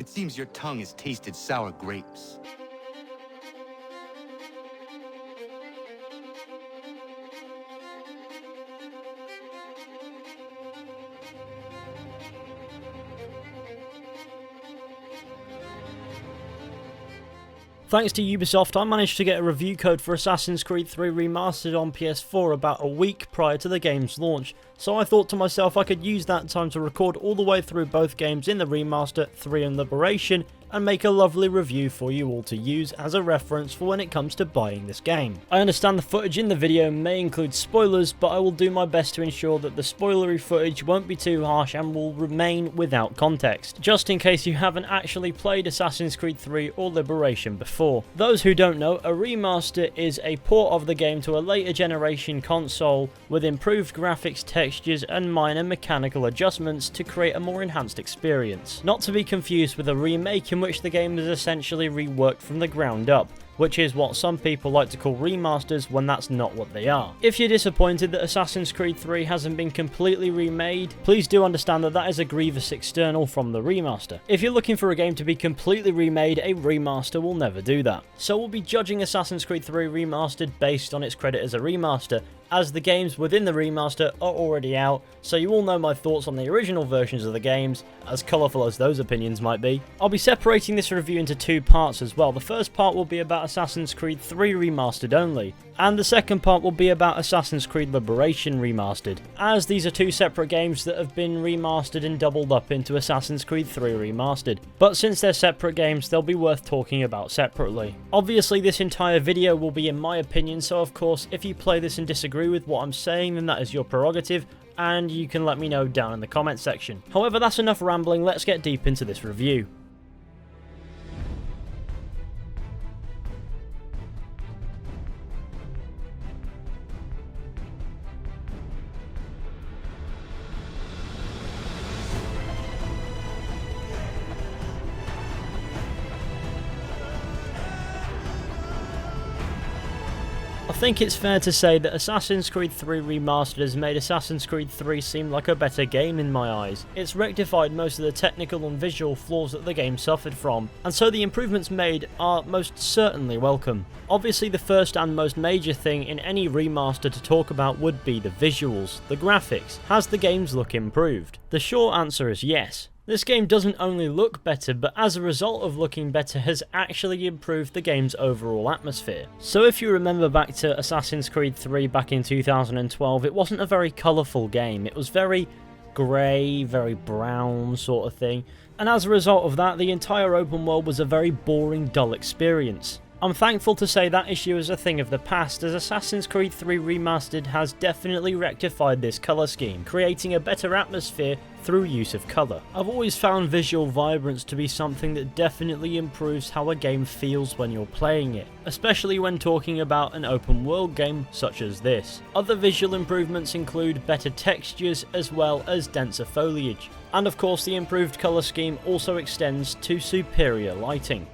It seems your tongue has tasted sour grapes. Thanks to Ubisoft, I managed to get a review code for Assassin's Creed 3 Remastered on PS4 about a week prior to the game's launch, so I thought to myself I could use that time to record all the way through both games in the remaster 3 and Liberation, and make a lovely review for you all to use as a reference for when it comes to buying this game. I understand the footage in the video may include spoilers, but I will do my best to ensure that the spoilery footage won't be too harsh and will remain without context, just in case you haven't actually played Assassin's Creed 3 or Liberation before. Those who don't know, a remaster is a port of the game to a later generation console with improved graphics, textures and minor mechanical adjustments to create a more enhanced experience. Not to be confused with a remake in which the game is essentially reworked from the ground up, which is what some people like to call remasters when that's not what they are. If you're disappointed that Assassin's Creed 3 hasn't been completely remade, please do understand that that is a grievous external from the remaster. If you're looking for a game to be completely remade, a remaster will never do that. So we'll be judging Assassin's Creed 3 Remastered based on its credit as a remaster, as the games within the remaster are already out, so you all know my thoughts on the original versions of the games, as colourful as those opinions might be. I'll be separating this review into two parts as well. The first part will be about Assassin's Creed 3 Remastered only, and the second part will be about Assassin's Creed Liberation Remastered, as these are two separate games that have been remastered and doubled up into Assassin's Creed 3 Remastered. But since they're separate games, they'll be worth talking about separately. Obviously this entire video will be in my opinion, so of course if you play this and disagree with what I'm saying, then that is your prerogative, and you can let me know down in the comments section. However, that's enough rambling, let's get deep into this review. I think it's fair to say that Assassin's Creed 3 Remastered has made Assassin's Creed 3 seem like a better game in my eyes. It's rectified most of the technical and visual flaws that the game suffered from, and so the improvements made are most certainly welcome. Obviously the first and most major thing in any remaster to talk about would be the visuals, the graphics. Has the game's look improved? The short answer is yes. This game doesn't only look better, but as a result of looking better has actually improved the game's overall atmosphere. So if you remember back to Assassin's Creed 3 back in 2012, it wasn't a very colourful game. It was very grey, very brown sort of thing. And as a result of that, the entire open world was a very boring, dull experience. I'm thankful to say that issue is a thing of the past, as Assassin's Creed 3 Remastered has definitely rectified this colour scheme, creating a better atmosphere through use of colour. I've always found visual vibrance to be something that definitely improves how a game feels when you're playing it, especially when talking about an open world game such as this. Other visual improvements include better textures as well as denser foliage, and of course the improved colour scheme also extends to superior lighting.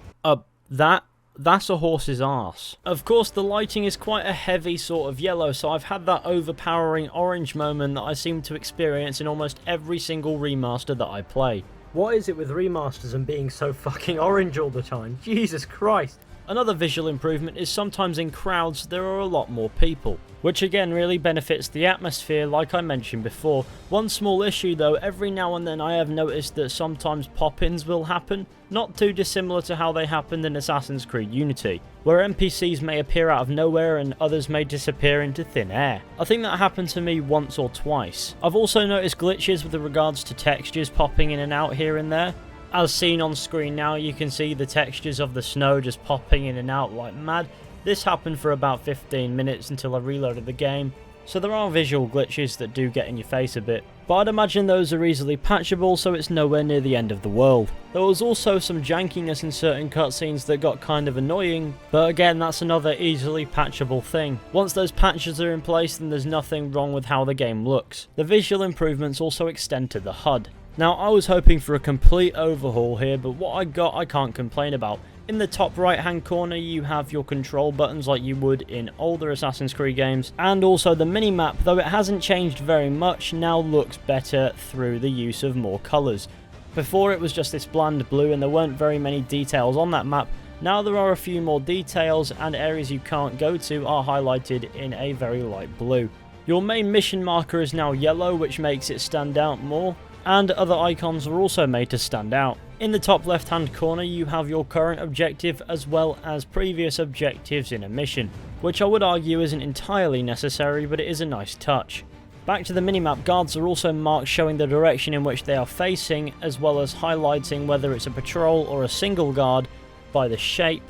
That's a horse's arse. Of course the lighting is quite a heavy sort of yellow, so I've had that overpowering orange moment that I seem to experience in almost every single remaster that I play. What is it with remasters and being so fucking orange all the time? Jesus Christ. Another visual improvement is sometimes in crowds there are a lot more people, which again really benefits the atmosphere like I mentioned before. One small issue though, every now and then I have noticed that sometimes pop-ins will happen, not too dissimilar to how they happened in Assassin's Creed Unity, where NPCs may appear out of nowhere and others may disappear into thin air. I think that happened to me once or twice. I've also noticed glitches with regards to textures popping in and out here and there. As seen on screen now, you can see the textures of the snow just popping in and out like mad. This happened for about 15 minutes until I reloaded the game, so there are visual glitches that do get in your face a bit. But I'd imagine those are easily patchable, so it's nowhere near the end of the world. There was also some jankiness in certain cutscenes that got kind of annoying, but again that's another easily patchable thing. Once those patches are in place, then there's nothing wrong with how the game looks. The visual improvements also extend to the HUD. Now I was hoping for a complete overhaul here, but what I got I can't complain about. In the top right hand corner you have your control buttons like you would in older Assassin's Creed games, and also the minimap, though it hasn't changed very much, now looks better through the use of more colours. Before it was just this bland blue and there weren't very many details on that map. Now there are a few more details, and areas you can't go to are highlighted in a very light blue. Your main mission marker is now yellow, which makes it stand out more, and other icons are also made to stand out. In the top left hand corner you have your current objective as well as previous objectives in a mission, which I would argue isn't entirely necessary, but it is a nice touch. Back to the minimap, guards are also marked showing the direction in which they are facing, as well as highlighting whether it's a patrol or a single guard by the shape,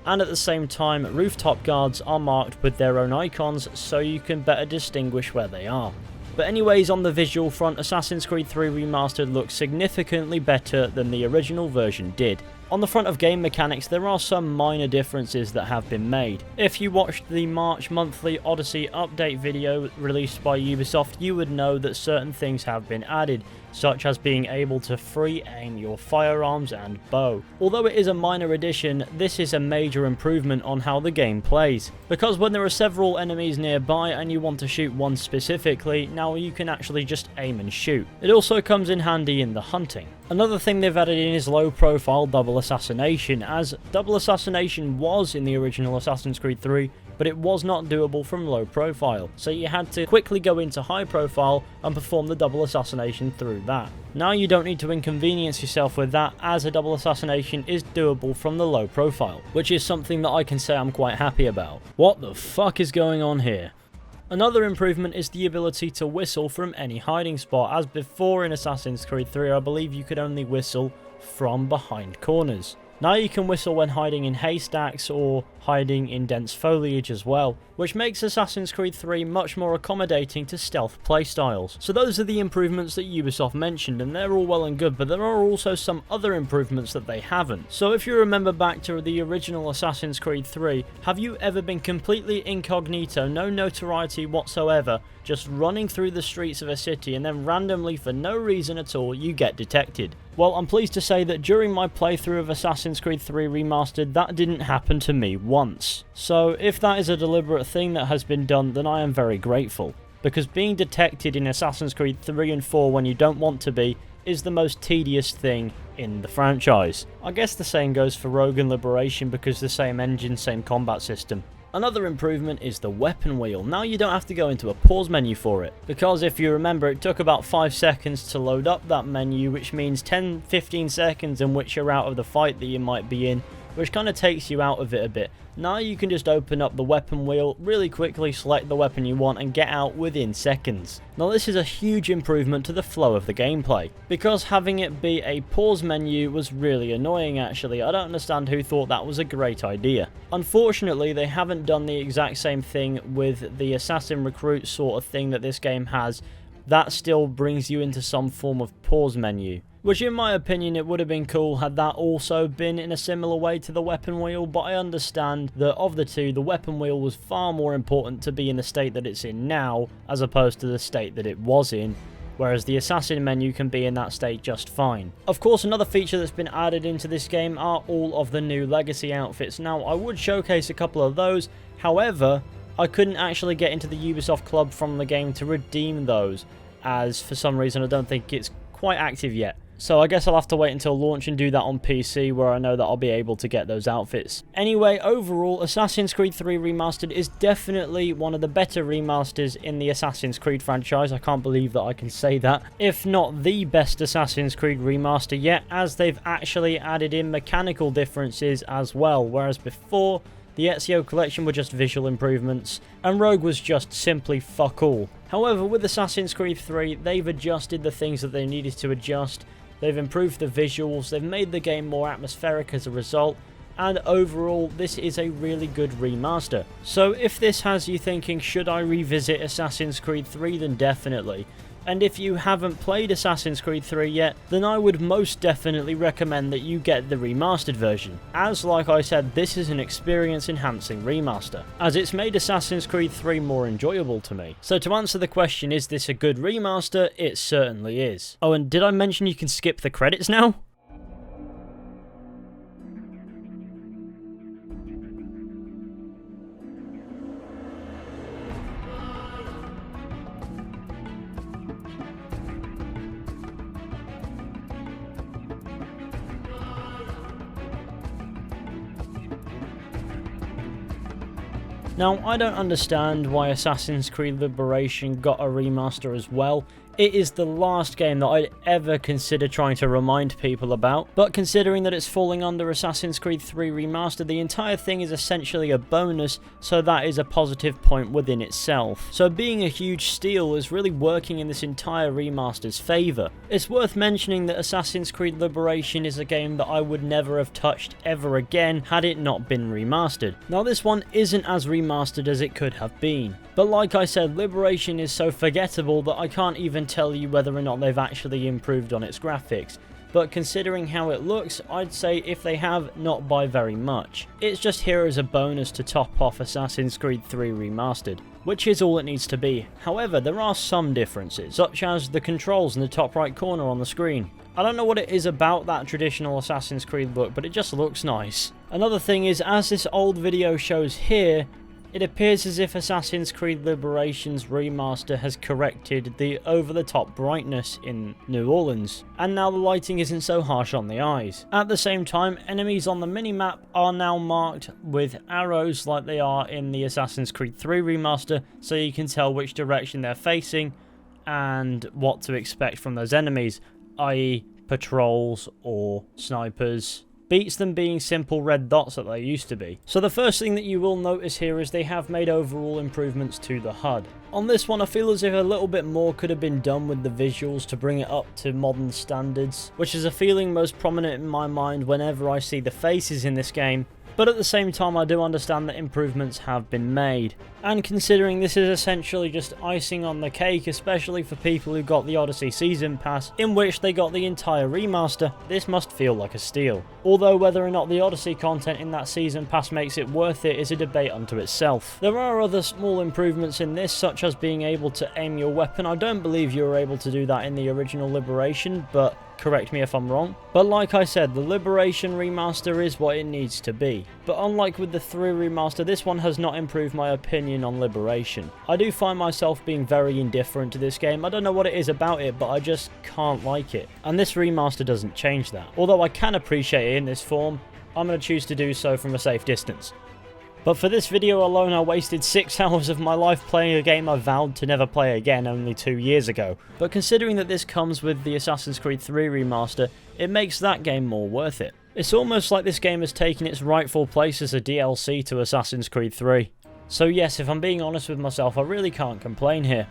and at the same time rooftop guards are marked with their own icons so you can better distinguish where they are. But anyways, on the visual front, Assassin's Creed 3 Remastered looks significantly better than the original version did. On the front of game mechanics, there are some minor differences that have been made. If you watched the March monthly Odyssey update video released by Ubisoft, you would know that certain things have been added, such as being able to free aim your firearms and bow. Although it is a minor addition, this is a major improvement on how the game plays, because when there are several enemies nearby and you want to shoot one specifically, now you can actually just aim and shoot. It also comes in handy in the hunting. Another thing they've added in is low profile double assassination, as double assassination was in the original Assassin's Creed 3, but it was not doable from low profile, so you had to quickly go into high profile and perform the double assassination through that. Now you don't need to inconvenience yourself with that, as a double assassination is doable from the low profile, which is something that I can say I'm quite happy about. What the fuck is going on here? Another improvement is the ability to whistle from any hiding spot, as before in Assassin's Creed 3 I believe you could only whistle from behind corners. Now you can whistle when hiding in haystacks or hiding in dense foliage as well, which makes Assassin's Creed 3 much more accommodating to stealth playstyles. So those are the improvements that Ubisoft mentioned, and they're all well and good, but there are also some other improvements that they haven't. So if you remember back to the original Assassin's Creed 3, have you ever been completely incognito, no notoriety whatsoever, just running through the streets of a city and then randomly for no reason at all you get detected? Well, I'm pleased to say that during my playthrough of Assassin's Creed 3 Remastered, that didn't happen to me once. So if that is a deliberate thing that has been done, then I am very grateful. Because being detected in Assassin's Creed 3 and 4 when you don't want to be is the most tedious thing in the franchise. I guess the same goes for Rogue and Liberation because the same engine, same combat system. Another improvement is the weapon wheel. Now you don't have to go into a pause menu for it, because if you remember it took about 5 seconds to load up that menu, which means 10-15 seconds in which you're out of the fight that you might be in, which kind of takes you out of it a bit. Now you can just open up the weapon wheel really quickly, select the weapon you want and get out within seconds. Now this is a huge improvement to the flow of the gameplay, because having it be a pause menu was really annoying actually. I don't understand who thought that was a great idea. Unfortunately they haven't done the exact same thing with the assassin recruit sort of thing that this game has. That still brings you into some form of pause menu, which in my opinion it would have been cool had that also been in a similar way to the weapon wheel, but I understand that of the two, the weapon wheel was far more important to be in the state that it's in now, as opposed to the state that it was in, whereas the assassin menu can be in that state just fine. Of course, another feature that's been added into this game are all of the new legacy outfits. Now, I would showcase a couple of those, however, I couldn't actually get into the Ubisoft Club from the game to redeem those, as for some reason I don't think it's quite active yet. So I guess I'll have to wait until launch and do that on PC, where I know that I'll be able to get those outfits. Anyway, overall, Assassin's Creed 3 Remastered is definitely one of the better remasters in the Assassin's Creed franchise. I can't believe that I can say that. If not the best Assassin's Creed remaster yet, as they've actually added in mechanical differences as well, whereas before, the Ezio collection were just visual improvements, and Rogue was just simply fuck all. However, with Assassin's Creed 3, they've adjusted the things that they needed to adjust. They've improved the visuals, they've made the game more atmospheric as a result, and overall this is a really good remaster. So if this has you thinking, should I revisit Assassin's Creed 3, then definitely. And if you haven't played Assassin's Creed 3 yet, then I would most definitely recommend that you get the remastered version, as like I said, this is an experience enhancing remaster, as it's made Assassin's Creed 3 more enjoyable to me. So to answer the question, is this a good remaster? It certainly is. Oh, and did I mention you can skip the credits now? Now, I don't understand why Assassin's Creed Liberation got a remaster as well. It is the last game that I'd ever consider trying to remind people about, but considering that it's falling under Assassin's Creed 3 Remastered, the entire thing is essentially a bonus, so that is a positive point within itself. So being a huge steal is really working in this entire remaster's favour. It's worth mentioning that Assassin's Creed Liberation is a game that I would never have touched ever again had it not been remastered. Now this one isn't as remastered as it could have been, but like I said, Liberation is so forgettable that I can't even tell you whether or not they've actually improved on its graphics, but considering how it looks, I'd say if they have, not by very much. It's just here as a bonus to top off Assassin's Creed 3 Remastered, which is all it needs to be. However, there are some differences, such as the controls in the top right corner on the screen. I don't know what it is about that traditional Assassin's Creed look, but it just looks nice. Another thing is, as this old video shows here, it appears as if Assassin's Creed Liberation's remaster has corrected the over-the-top brightness in New Orleans, and now the lighting isn't so harsh on the eyes. At the same time, enemies on the minimap are now marked with arrows like they are in the Assassin's Creed 3 remaster, so you can tell which direction they're facing and what to expect from those enemies, i.e. patrols or snipers. Beats them being simple red dots that they used to be. So the first thing that you will notice here is they have made overall improvements to the HUD. On this one, I feel as if a little bit more could have been done with the visuals to bring it up to modern standards, which is a feeling most prominent in my mind whenever I see the faces in this game. But at the same time, I do understand that improvements have been made. And considering this is essentially just icing on the cake, especially for people who got the Odyssey Season Pass, in which they got the entire remaster, this must feel like a steal. Although whether or not the Odyssey content in that Season Pass makes it worth it is a debate unto itself. There are other small improvements in this, such as being able to aim your weapon. I don't believe you were able to do that in the original Liberation, but correct me if I'm wrong. But like I said, the Liberation remaster is what it needs to be. But unlike with the 3 remaster, this one has not improved my opinion on Liberation. I do find myself being very indifferent to this game. I don't know what it is about it, but I just can't like it. And this remaster doesn't change that. Although I can appreciate it in this form, I'm going to choose to do so from a safe distance. But for this video alone, I wasted 6 hours of my life playing a game I vowed to never play again only 2 years ago. But considering that this comes with the Assassin's Creed 3 remaster, it makes that game more worth it. It's almost like this game has taken its rightful place as a DLC to Assassin's Creed 3. So yes, if I'm being honest with myself, I really can't complain here.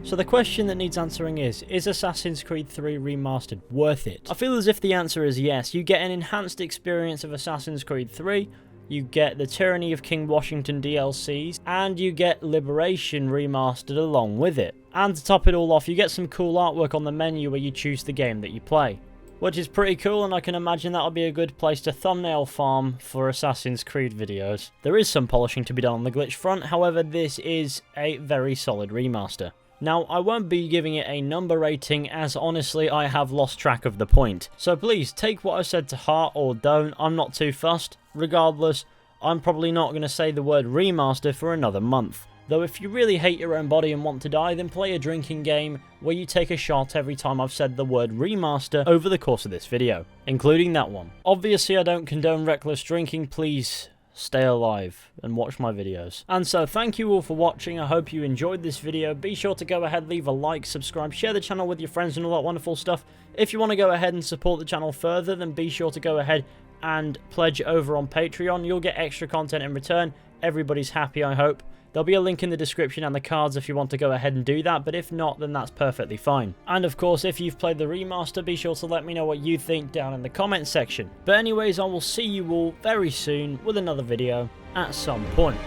So the question that needs answering is Assassin's Creed 3 Remastered worth it? I feel as if the answer is yes. You get an enhanced experience of Assassin's Creed 3, you get the Tyranny of King Washington DLCs, and you get Liberation Remastered along with it. And to top it all off, you get some cool artwork on the menu where you choose the game that you play, which is pretty cool, and I can imagine that'll be a good place to thumbnail farm for Assassin's Creed videos. There is some polishing to be done on the glitch front, however this is a very solid remaster. Now, I won't be giving it a number rating, as honestly I have lost track of the point. So please, take what I said to heart or don't, I'm not too fussed. Regardless, I'm probably not going to say the word remaster for another month. Though if you really hate your own body and want to die, then play a drinking game where you take a shot every time I've said the word remaster over the course of this video, including that one. Obviously I don't condone reckless drinking, please stay alive and watch my videos. And so thank you all for watching. I hope you enjoyed this video. Be sure to go ahead, leave a like, subscribe, share the channel with your friends and all that wonderful stuff. If you want to go ahead and support the channel further, then be sure to go ahead and pledge over on Patreon. You'll get extra content in return. Everybody's happy, I hope. There'll be a link in the description and the cards if you want to go ahead and do that, but if not, then that's perfectly fine. And of course, if you've played the remaster, be sure to let me know what you think down in the comments section. But anyways, I will see you all very soon with another video at some point.